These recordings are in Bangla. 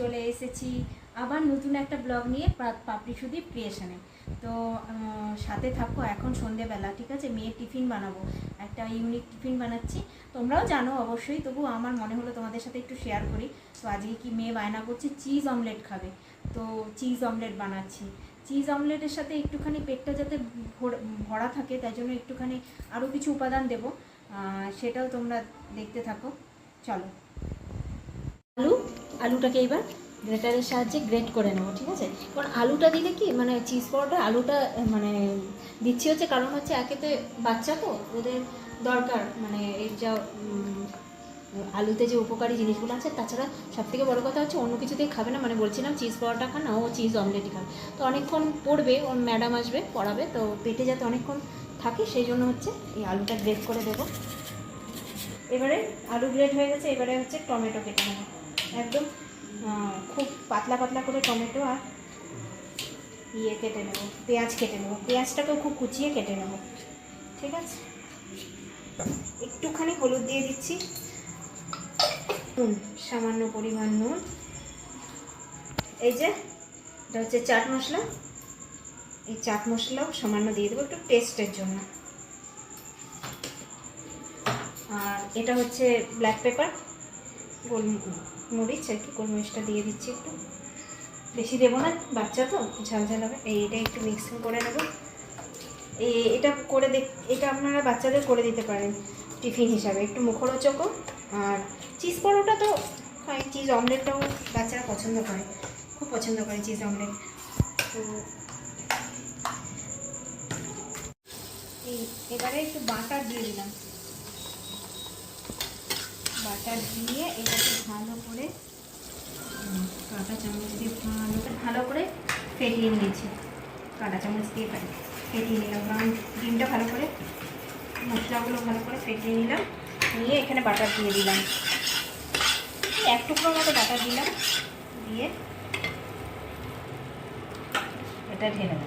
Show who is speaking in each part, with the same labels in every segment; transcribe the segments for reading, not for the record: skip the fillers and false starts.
Speaker 1: চলে এসেছি আবার নতুন একটা ব্লগ নিয়ে পাপড়ি সুদীপ ক্রিয়েশনে। তো সাথে থাকো, এখন সন্ধেবেলা, ঠিক আছে? মেয়ের টিফিন বানাবো, একটা ইউনিক টিফিন বানাচ্ছি, তোমরাও জানো অবশ্যই, তবু আমার মনে হলো তোমাদের সাথে একটু শেয়ার করি। তো আজকে কি মেয়ে বায়না করছে চিজ অমলেট খাবে, তো চিজ অমলেট বানাচ্ছি। চিজ অমলেটের সাথে একটুখানি পেটটা যাতে ভরা থাকে, তাই জন্য একটুখানি আরও কিছু উপাদান দেবো, সেটাও তোমরা দেখতে থাকো। চলো, আলুটাকে এবার গ্রেটারের সাহায্যে গ্রেট করে নেবো, ঠিক আছে? কারণ আলুটা দিলে কি মানে চিজ পরোটা আলুটা মানে দিচ্ছি হচ্ছে কারণ হচ্ছে একেতে বাচ্চা, তো ওদের দরকার মানে এই যা আলুতে যে উপকারী জিনিসগুলো আছে, তাছাড়া সবথেকে বড় কথা হচ্ছে অন্য কিছুতেই খাবে না, মানে বলছিলাম চিজ পরোটা খান না, ও চিজ অমলেটই খাবে। তো অনেকক্ষণ পড়বে, ওর ম্যাডাম আসবে পড়াবে, তো পেটে যাতে অনেকক্ষণ থাকে সেই জন্য হচ্ছে এই আলুটা গ্রেট করে দেবো। এবারে আলু গ্রেট হয়ে গেছে, এবারে হচ্ছে টমেটো কেটে নেবো, একদম খুব পাতলা পাতলা করে টমেটো আর কেটে নেবো, পেঁয়াজ কেটে নেবো, পেঁয়াজটাকেও খুব কুচিয়ে কেটে নেবো, ঠিক আছে? একটুখানি হলুদ দিয়ে দিচ্ছি, নুন, সামান্য পরিমাণ নুন, এই যে এটা হচ্ছে চাট মশলা, এই চাট মশলাও সামান্য দিয়ে দেবো একটু টেস্টের জন্য, আর এটা হচ্ছে ব্ল্যাক পেপার, গোলমরিচ আর কি, গোলমরিচটা দিয়ে দিচ্ছি একটু, বেশি দেবো না, বাচ্চা তো ঝাল ঝাল হবে। এটা একটু মিক্সিং করে নেব। এটা করে এটা আপনারা বাচ্চাদের করে দিতে পারেন টিফিন হিসাবে, একটু মুখরোচকও। আর চিজ পরোটা তো হয়, চিজ অমলেটটাও বাচ্চারা পছন্দ করে, খুব পছন্দ করে চিজ অমলেট। তো এবারে একটু বাটার দিয়ে দিলাম, বাটার দিয়ে এটাকে ভালো করে কাঁটা চামচ দিয়ে ভালো করে ফেটিয়ে নিয়েছি, কাঁটা চামচ দিয়ে ফেটিয়ে নিলাম, কারণ ডিমটা ভালো করে মশলাগুলো ভালো করে ফেটিয়ে নিলাম, নিয়ে এখানে বাটার দিয়ে দিলাম, এক টুকরো মতো বাটার দিলাম, দিয়ে এটা ঢেলে দেবো।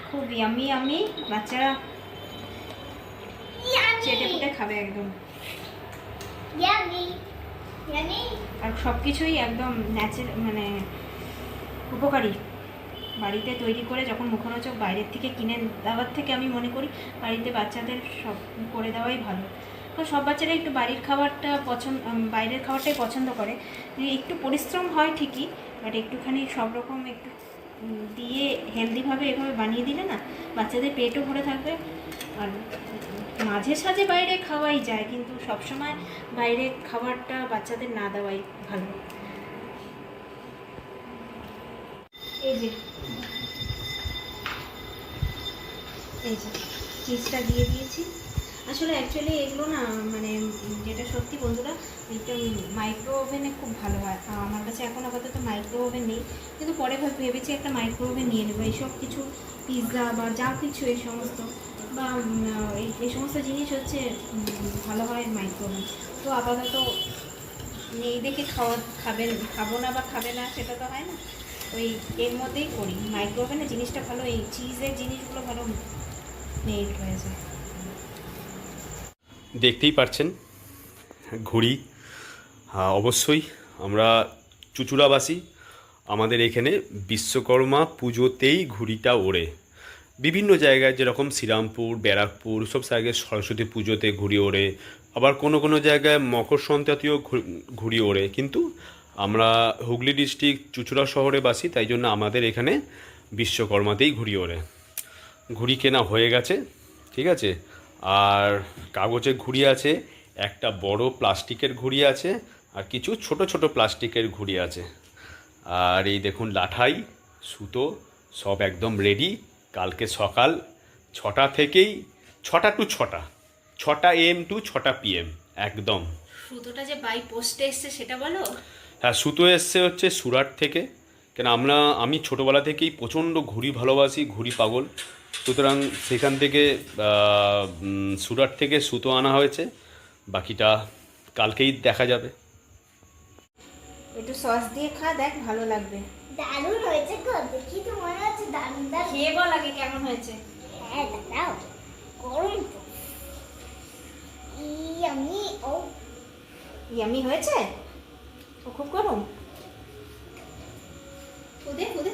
Speaker 1: খুব ইয়ামি বাচ্চারা চেটে পুটে খাবে একদম, আর সব কিছুই একদম ন্যাচারাল মানে উপকারী। বাড়িতে তৈরি করে যখন মুখরোচক বাইরের থেকে কিনে দেওয়ার থেকে আমি মনে করি বাড়িতে বাচ্চাদের সব করে দেওয়াই ভালো। কারণ সব বাচ্চারা একটু বাড়ির খাবারটা বাইরের খাবারটাই পছন্দ করে, একটু পরিশ্রম হয় ঠিকই, বাট একটুখানি সব রকম একটু দিয়ে হেলদিভাবে এভাবে বানিয়ে দিলে না বাচ্চাদের পেটও ভরে থাকবে। আর মাঝে সাঝে বাইরে খাওয়াই যায়, কিন্তু সবসময় বাইরে খাবারটা বাচ্চাদের না দেওয়াই ভালো। এই যে চিজটা দিয়ে দিয়েছি। আসলে অ্যাকচুয়ালি এগুলো না মানে যেটা সত্যি বন্ধুরা, এটা মাইক্রো ওভেনে খুব ভালো হয়। আমার কাছে এখন আপাতত মাইক্রো ওভেন নেই, কিন্তু পরে ভেবেছি একটা মাইক্রো ওভেন নিয়ে নেবো। এইসব কিছু পিৎজা বা যা কিছু এই সমস্ত বা এই সমস্ত জিনিস হচ্ছে ভালো হয় মাইক্রো ওভেন। তো আপাতত নেই দেখে খাবো না বা খাবে না সেটা তো হয় না, ওই এর মধ্যেই করি। মাইক্রো ওভেনে জিনিসটা ভালো, এই চিজের জিনিসগুলো ভালো মেড হয়ে যায়।
Speaker 2: দেখতেই পাচ্ছেন ঘুড়ি, অবশ্যই আমরা চুঁচুড়াবাসী, আমাদের এখানে বিশ্বকর্মা পুজোতেই ঘুড়িটা ওড়ে। বিভিন্ন জায়গায় যেরকম শ্রীরামপুর, ব্যারাকপুর সব জায়গায় সরস্বতী পুজোতে ঘুড়ি ওড়ে, আবার কোনো কোনো জায়গায় মকর সংক্রান্তিও ঘুড়ি ওড়ে। কিন্তু আমরা হুগলি ডিস্ট্রিক্ট চুঁচুড়া শহরে বাসি, তাই জন্য আমাদের এখানে বিশ্বকর্মাতেই ঘুড়ি ওড়ে। ঘুড়ি কেনা হয়ে গেছে, ঠিক আছে। আর কাগজের ঘুড়ি আছে, একটা বড় প্লাস্টিকের ঘুড়ি আছে, আর কিছু ছোট ছোট প্লাস্টিকের ঘুড়ি আছে। আর এই দেখুন লাঠাই, সুতো সব একদম রেডি। কালকে সকাল 6টা থেকেই, 6টা টু 6টা, 6টা AM টু 6টা PM একদম।
Speaker 1: সুতোটা যে বাই পোস্টে এসছে সেটা বলো।
Speaker 2: হ্যাঁ, সুতো এসছে হচ্ছে সুরাট থেকে। কেন আমি ছোটোবেলা থেকেই প্রচণ্ড ঘুড়ি ভালোবাসি, ঘুড়ি পাগল, সুতরাং সেখান থেকে সুরাট থেকে সুতো আনা হয়েছে। বাকিটা কালকেই দেখা যাবে।
Speaker 1: একটু সস দিয়ে খা, দেখ ভালো লাগবে।
Speaker 3: দারুণ হয়েছে গো, দেখি তো মনে হচ্ছে দারুণ দারুণ।
Speaker 1: খেয়ে বল আগে কেমন হয়েছে।
Speaker 3: হ্যাঁ দাঁড়াও, গরম তো।
Speaker 1: ইয়ামি হয়েছে? ও খুব গরম। ওদে ওদে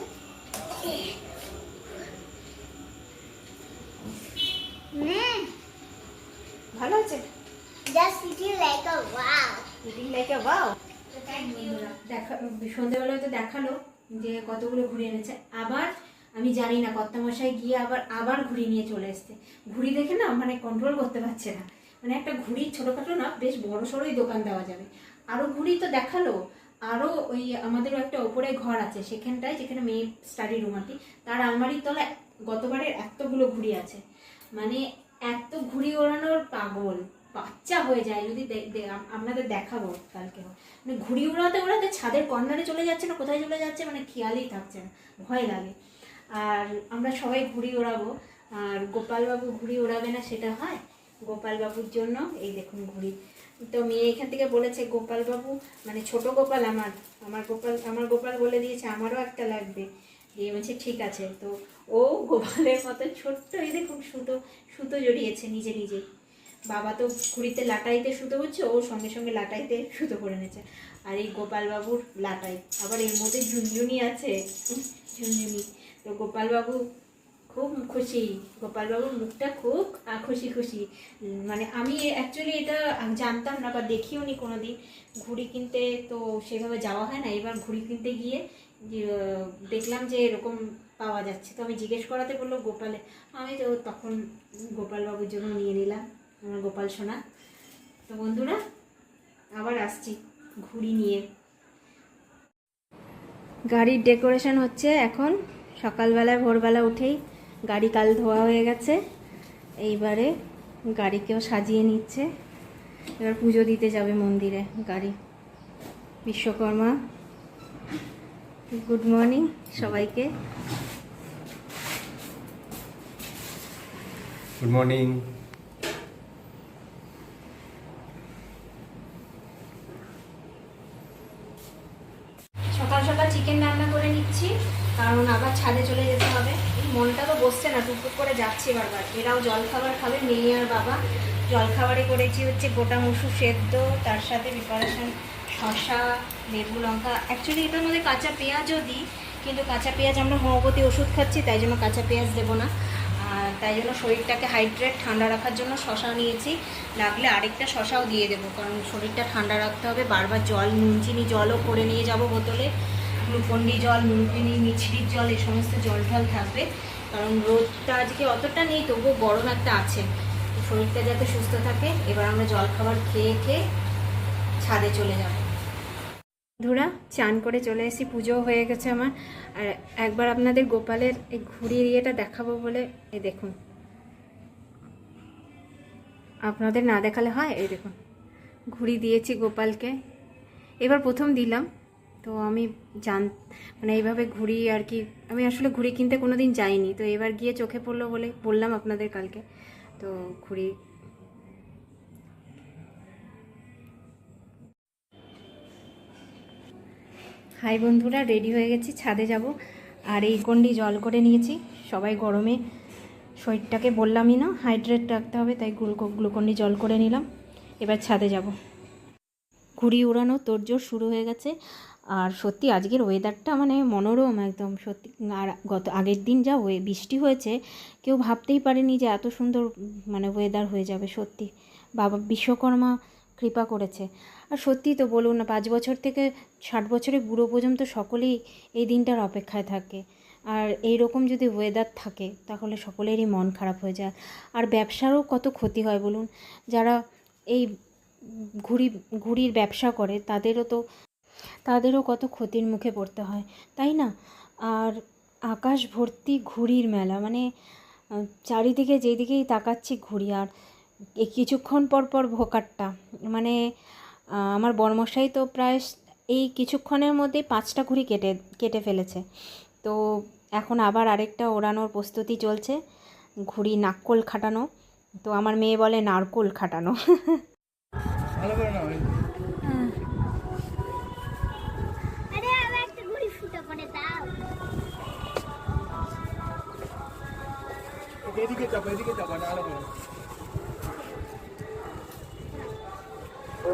Speaker 1: ভালো আছে।
Speaker 3: Just eating like a wow.
Speaker 1: Eating like a wow. দেখা সন্ধ্যেবেলায় তো দেখালো যে কতগুলো ঘুড়ি এনেছে। আবার আমি জানি না কর্তামশাই গিয়ে আবার ঘুড়ি নিয়ে চলে এসছে। ঘুড়ি দেখে না মানে কন্ট্রোল করতে পারছে না, মানে একটা ঘুড়ির ছোটোখাটো না বেশ বড় সড়োই দোকান দেওয়া যাবে। আরও ঘুড়ি তো দেখালো, আরও ওই আমাদেরও একটা ওপরে ঘর আছে সেখানটায়, যেখানে মেয়ে স্টাডি রুম আর কি, তার আলমারির তলায় গতবারের এতগুলো ঘুড়ি আছে। মানে এত ঘুড়ি ওড়ানোর পাগল, বাচ্চা হয়ে যায়। যদি আপনাদের দেখাবো কালকে, মানে ঘুড়ি উড়াতে উড়াতে ছাদের কর্নারে চলে যাচ্ছে না কোথায় চলে যাচ্ছে, মানে খেয়ালই থাকছে না, ভয় লাগে। আর আমরা সবাই ঘুড়ি ওড়াবো, আর গোপালবাবু ঘুড়ি ওড়াবে না সেটা হয়? গোপালবাবুর জন্য এই দেখুন ঘুড়ি। তো মেয়ে এখান থেকে বলেছে গোপালবাবু মানে ছোট গোপাল আমার গোপাল বলে দিয়েছে আমারও একটা লাগবে। দিয়ে বলছে ঠিক আছে। তো ও গোপালের মতো ছোট্ট এই দেখুন সুতো জড়িয়েছে নিজে নিজেই। বাবা তো ঘুড়িতে লাটাইতে সুতো হচ্ছে, ও সঙ্গে সঙ্গে লাটাইতে সুতো করে নিয়েছে। আর এই গোপালবাবুর লাটাই, আবার এর মধ্যে ঝুনঝুনি আছে, ঝুনঝুনি। তো গোপালবাবু খুব খুশি, গোপালবাবুর মুখটা খুব খুশি খুশি। মানে আমি অ্যাকচুয়ালি এটা জানতাম না বা দেখিও নি কোনোদিন। ঘুড়ি কিনতে তো সেভাবে যাওয়া হয় না, এবার ঘুড়ি কিনতে গিয়ে দেখলাম যে এরকম পাওয়া যাচ্ছে। তো আমি জিজ্ঞেস করাতে বললো গোপালে, আমি তো তখন গোপালবাবুর জন্য নিয়ে নিলাম আমার গোপাল সোনা। তো বন্ধুরা আবার আসছি ঘুড়ি নিয়ে। গাড়ির ডেকোরেশন হচ্ছে এখন, সকালবেলায় ভোরবেলা উঠেই গাড়ি কাল ধোয়া হয়ে গেছে, এইবারে গাড়িকেও সাজিয়ে নিচ্ছে। এবার পুজো দিতে যাবে মন্দিরে গাড়ি। বিশ্বকর্মা, গুড মর্নিং সবাইকে।
Speaker 2: Good morning.
Speaker 1: সকাল সকাল চিকেন রান্না করে নিচ্ছি, কারণ আবার ছাদে চলে যেতে হবে। এই মনটা তো বসছে না, টুকটুক করে যাচ্ছি বারবার। এরাও জলখাবার খাবে, মেয়ে আর বাবা। জলখাবারে করেছি হচ্ছে গোটা মসুর সেদ্ধ, তার সাথে প্রিপারেশন শসা, লেবু, লঙ্কা। অ্যাকচুয়ালি এটার মধ্যে কাঁচা পেঁয়াজও দিই, কিন্তু কাঁচা পেঁয়াজ আমরা হোমিওপ্যাথি ওষুধ খাচ্ছি, তাই জন্য কাঁচা পেঁয়াজ দেবো না। আর তাই জন্য শরীরটাকে হাইড্রেট ঠান্ডা রাখার জন্য শসা নিয়েছি, লাগলে আরেকটা শসাও দিয়ে দেবো, কারণ শরীরটা ঠান্ডা রাখতে হবে। বারবার জল, নুন চিনি জলও করে নিয়ে যাব বোতলে, গ্লুকন্ডি জল, নুন চিনি, মিছরির জল, এই সমস্ত জল টল থাকবে। কারণ রোদটা আজকে অতটা নেই, তবুও গরম একটা আছে, শরীরটা যাতে সুস্থ থাকে। এবার আমরা জল খাবার খেয়ে খেয়ে ছাদে চলে যাব। বন্ধুরা চান করে চলে এসেছি, পুজো হয়ে গেছে আমার। আর একবার আপনাদের গোপালের এই ঘুড়ির ইয়েটা দেখাবো বলে, এই দেখুন, আপনাদের না দেখালে হয়। এই দেখুন ঘুড়ি দিয়েছি গোপালকে, এবার প্রথম দিলাম। তো আমি মানে এইভাবে ঘুড়ি আর কি, আমি আসলে ঘুড়ি কিনতে কোনো দিন যাইনি, তো এবার গিয়ে চোখে পড়লো বলে বললাম আপনাদের কালকে। তো ঘুড়ি হাই বন্ধুরা, রেডি হয়ে গেছি, ছাদে যাব। আর এই গন্ডি জল করে নিয়েছি, সবাই গরমে শরীরটাকে বললামই না হাইড্রেট রাখতে হবে, তাই গ্লুকন্ডি জল করে নিলাম। এবার ছাদে যাব। ঘুড়ি উড়ানো তোড়জোড় শুরু হয়ে গেছে। আর সত্যি আজকের ওয়েদারটা মানে মনোরম একদম সত্যি। আর আগের দিন যা বৃষ্টি হয়েছে, কেউ ভাবতেই পারেনি যে এত সুন্দর মানে ওয়েদার হয়ে যাবে। সত্যি বাবা বিশ্বকর্মা কৃপা করেছে। আর সত্যি তো বলুন না, 5 বছর থেকে 60 বছরের বুড়ো পর্যন্ত সকলেই এই দিনটার অপেক্ষায় থাকে। আর এই রকম যদি ওয়েদার থাকে তাহলে সকলেরই মন খারাপ হয়ে যায়। আর ব্যবসারও কত ক্ষতি হয় বলুন। যারা এই ঘুড়ির ব্যবসা করে তাদেরও কত ক্ষতির মুখে পড়তে হয়, তাই না? আর আকাশ ভর্তি ঘুড়ির মেলা, মানে চারিদিকে যেদিকেই তাকাচ্ছি ঘুড়ি। আর কিছুক্ষণ পর পর ভোকাট্টা, মানে আমার বর্মশাই তো প্রায় এই কিছুক্ষণের মধ্যে 5টা ঘুড়ি কেটে ফেলেছে। তো এখন আবার আরেকটা ওড়ানোর প্রস্তুতি চলছে, ঘুড়ি নাক্কল খাটানো। তো আমার মেয়ে বলে নারকোল খাটানো।
Speaker 3: আরে আমি একটা ঘুড়ি ফুটো করে দাও।
Speaker 4: এদিকে চাপা না আলো করো। ও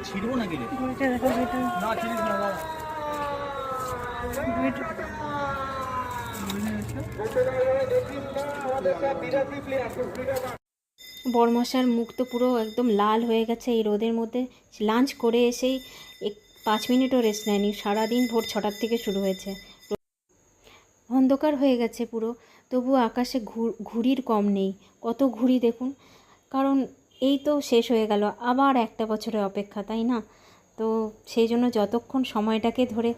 Speaker 4: ছিড়বো নাকি রে?
Speaker 1: ঘুড়িটা দেখো, ঘুড়িটা।
Speaker 4: না ছিড়িস না দাদা।
Speaker 1: বড়মশার মুখ তো পুরো একদম লাল হয়ে গেছে এই রোদের মধ্যে। লাঞ্চ করে এসেই 5 মিনিটও রেস্ট নেয়নি, সারাদিন ভোর 6টার থেকে শুরু হয়েছে। অন্ধকার হয়ে গেছে পুরো, তবুও আকাশে ঘুড়ির কম নেই। কত ঘুড়ি দেখুন, কারণ এই তো শেষ হয়ে গেল, আবার একটা বছরের অপেক্ষা, তাই না? তো সেই জন্য যতক্ষণ সময়টাকে ধরে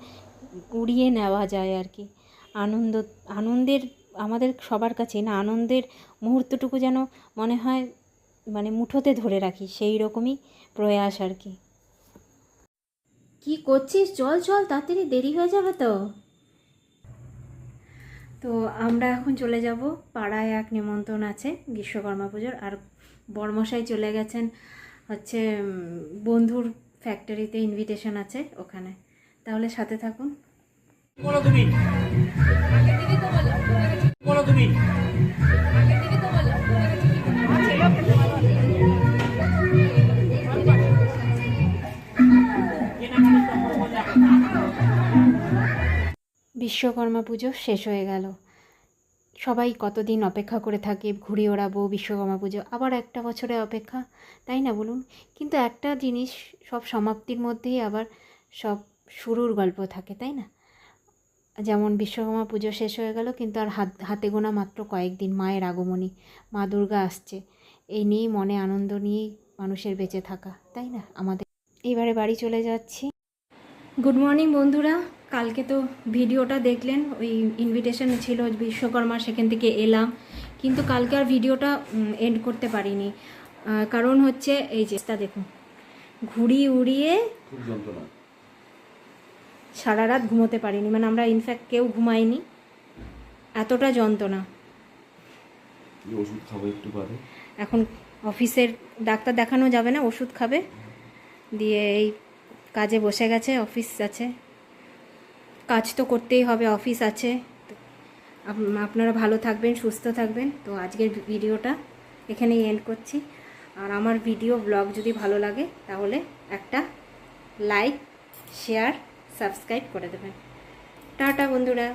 Speaker 1: উড়িয়ে নেওয়া যায় আর কি। আনন্দের আমাদের সবার কাছে না, আনন্দের মুহূর্তটুকু যেন মনে হয় মানে মুঠোতে ধরে রাখি, সেই রকমই প্রয়াস আর কি। কি করছিস? চল চল, তাড়াতাড়ি, দেরি হয়ে যাবে তো। তো আমরা এখন চলে যাব, পাড়ায় এক নিমন্ত্রণ আছে বিশ্বকর্মা পুজোর, আর বড়মশাই চলে গেছেন হচ্ছে বন্ধুর ফ্যাক্টরিতে, ইনভিটেশন আছে ওখানে। তাহলে সাথে থাকুন।
Speaker 4: বলো তুমি, বলো তুমি।
Speaker 1: বিশ্বকর্মা পুজো শেষ হয়ে গেল। সবাই কতদিন অপেক্ষা করে থাকে, ঘুরে ওড়াবো বিশ্বকর্মা পুজো, আবার একটা বছরের অপেক্ষা, তাই না বলুন? কিন্তু একটা জিনিস, সব সমাপ্তির মধ্যেই আবার সব শুরুর গল্প থাকে, তাই না? যেমন বিশ্বকর্মা পুজো শেষ হয়ে গেল, কিন্তু আর হাতে গোনা মাত্র কয়েকদিন মায়ের আগমনী, মা দুর্গা আসছে, এই নিয়েই মনে আনন্দ নিয়েই মানুষের বেঁচে থাকা, তাই না? আমাদের এইবারে বাড়ি চলে যাচ্ছি। গুড মর্নিং বন্ধুরা, কালকে তো ভিডিওটা দেখলেন, ওই ইনভিটেশন ছিল বিশ্বকর্মা, সেখান থেকে এলাম, কিন্তু কালকে আর ভিডিওটা এন্ড করতে পারিনি। কারণ হচ্ছে এই যে দেখুন, ঘুড়ি উড়িয়ে
Speaker 2: খুব যন্ত্রণা,
Speaker 1: সারা রাত ঘুমোতে পারিনি, মানে আমরা ইনফ্যাক্ট কেউ ঘুমাইনি, এতটা যন্ত্রণা।
Speaker 2: ওষুধ খাবো একটু পরে।
Speaker 1: এখন অফিসের ডাক্তার দেখানো যাবে না, ওষুধ খাবে, দিয়ে এই কাজে বসে গেছে, অফিস আছে, কাজ তো করতেই হবে, অফিস আছে। আপনারা ভালো থাকবেন, সুস্থ থাকবেন। তো আজকের ভিডিওটা এখানেই এন্ড করছি। আর আমার ভিডিও ব্লগ যদি ভালো লাগে তাহলে একটা লাইক, শেয়ার, সাবস্ক্রাইব করে দেবেন। টাটা বন্ধুরা।